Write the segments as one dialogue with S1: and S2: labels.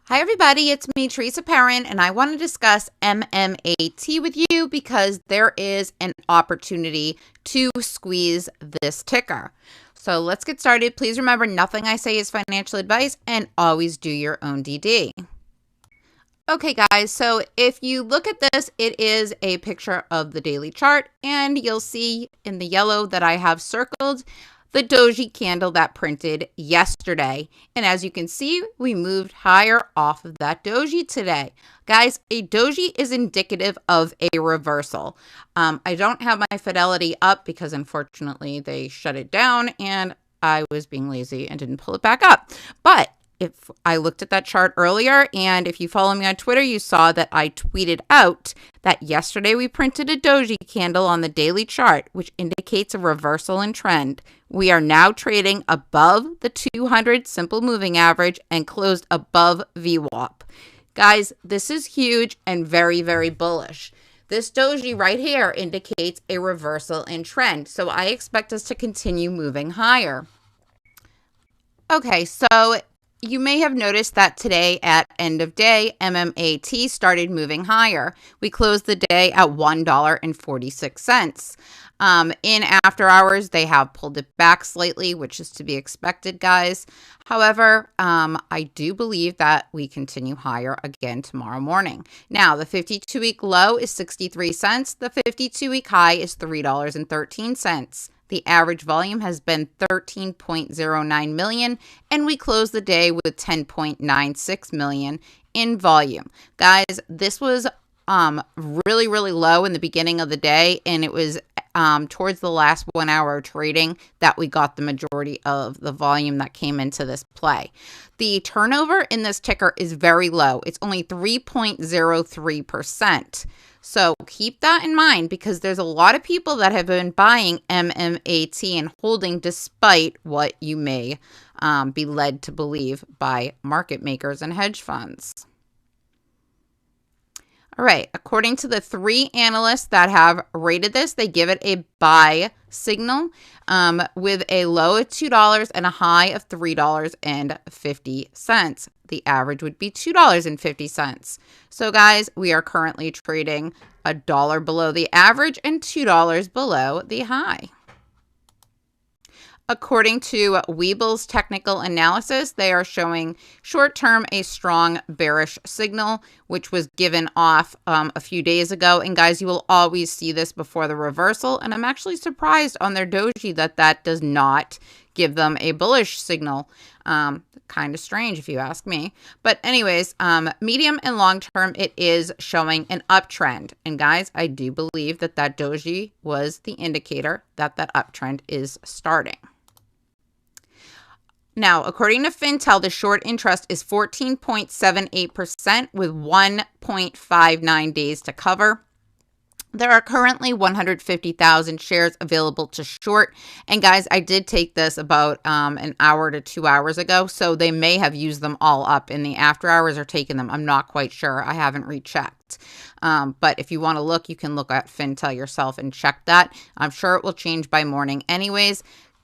S1: Hi everybody, it's me, Teresa Perrin, and I want to discuss MMAT with you because there is an opportunity to squeeze this ticker. So let's get started. Please remember, nothing I say is financial advice and always do your own DD. Okay guys, so if you look at this, it is a picture of the daily chart and you'll see in the yellow that I have circled the doji candle that printed yesterday. And as you can see, we moved higher off of that doji today. Guys, a doji is indicative of a reversal. I don't have my Fidelity up because unfortunately they shut it down and I was being lazy and didn't pull it back up. But if I looked at that chart earlier, and if you follow me on Twitter, you saw that I tweeted out that yesterday we printed a doji candle on the daily chart, which indicates a reversal in trend. We are now trading above the 200 simple moving average and closed above VWAP. Guys, this is huge and very, very bullish. This doji right here indicates a reversal in trend, so I expect us to continue moving higher. Okay, so you may have noticed that today at end of day, MMAT started moving higher. We closed the day at $1.46. In after hours, they have pulled it back slightly, which is to be expected, guys. However, I do believe that we continue higher again tomorrow morning. Now, the 52-week low is 63 cents. The 52-week high is $3.13. The average volume has been 13.09 million, and we closed the day with 10.96 million in volume. Guys, this was really, really low in the beginning of the day, and it was towards the last 1 hour of trading that we got the majority of the volume that came into this play. The turnover in this ticker is very low. It's only 3.03%. So keep that in mind because there's a lot of people that have been buying MMAT and holding despite what you may be led to believe by market makers and hedge funds. All right, according to the 3 analysts that have rated this, they give it a buy signal with a low of $2 and a high of $3.50. The average would be $2.50. So guys, we are currently trading $1 below the average and $2 below the high. According to Weeble's technical analysis, they are showing short-term a strong bearish signal, which was given off a few days ago. And guys, you will always see this before the reversal. And I'm actually surprised on their doji that does not give them a bullish signal. Kind of strange if you ask me. But anyways, medium and long term, it is showing an uptrend. And guys, I do believe that doji was the indicator that uptrend is starting. Now, according to Fintel, the short interest is 14.78% with 1.59 days to cover. There are currently 150,000 shares available to short. And guys, I did take this about an hour to 2 hours ago, so they may have used them all up in the after hours or taken them. I'm not quite sure. I haven't rechecked. But if you want to look, you can look at Fintel yourself and check that. I'm sure it will change by morning anyways.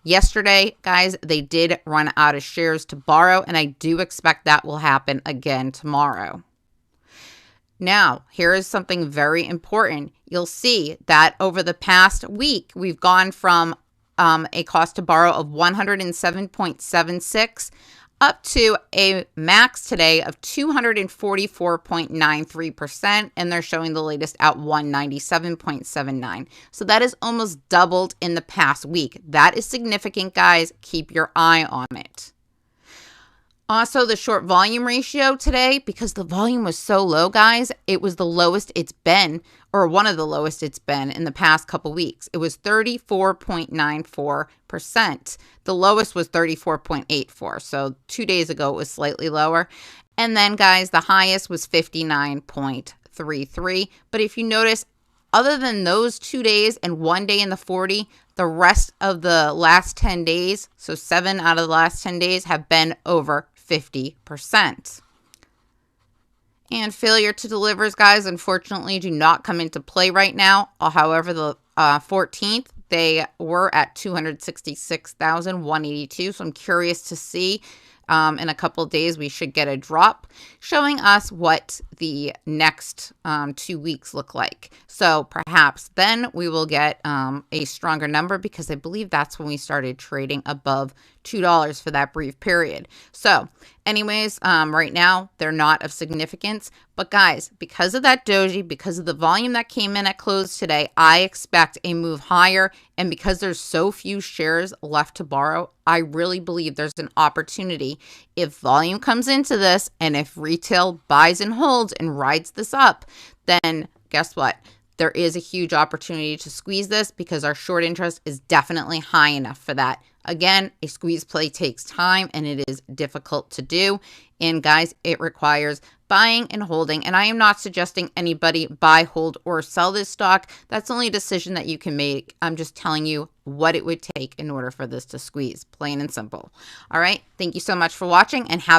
S1: Yesterday, guys, they did run out of shares to borrow, and I do expect that will happen again tomorrow. Now, here is something very important. You'll see that over the past week, we've gone from a cost to borrow of 107.76 up to a max today of 244.93%, and they're showing the latest at 197.79. So that is almost doubled in the past week. That is significant, guys. Keep your eye on it. Also, the short volume ratio today, because the volume was so low, guys, it was the lowest it's been, or one of the lowest it's been in the past couple weeks. It was 34.94%. The lowest was 34.84. So 2 days ago, it was slightly lower. And then, guys, the highest was 59.33. But if you notice, other than those 2 days and 1 day in the 40, the rest of the last 10 days, so 7 out of the last 10 days, have been over 50%. And failure to delivers, guys, unfortunately do not come into play right now. However, the 14th, they were at 266,182. So I'm curious to see In a couple of days, we should get a drop showing us what the next 2 weeks look like. So perhaps then we will get a stronger number, because I believe that's when we started trading above $2 for that brief period. So anyways, right now they're not of significance. But guys, because of that doji, because of the volume that came in at close today, I expect a move higher. And because there's so few shares left to borrow, I really believe there's an opportunity. If volume comes into this and if retail buys and holds and rides this up, then guess what? There is a huge opportunity to squeeze this, because our short interest is definitely high enough for that. Again, a squeeze play takes time and it is difficult to do. And guys, it requires buying and holding. And I am not suggesting anybody buy, hold, or sell this stock. That's only a decision that you can make. I'm just telling you what it would take in order for this to squeeze, plain and simple. All right. Thank you so much for watching, and have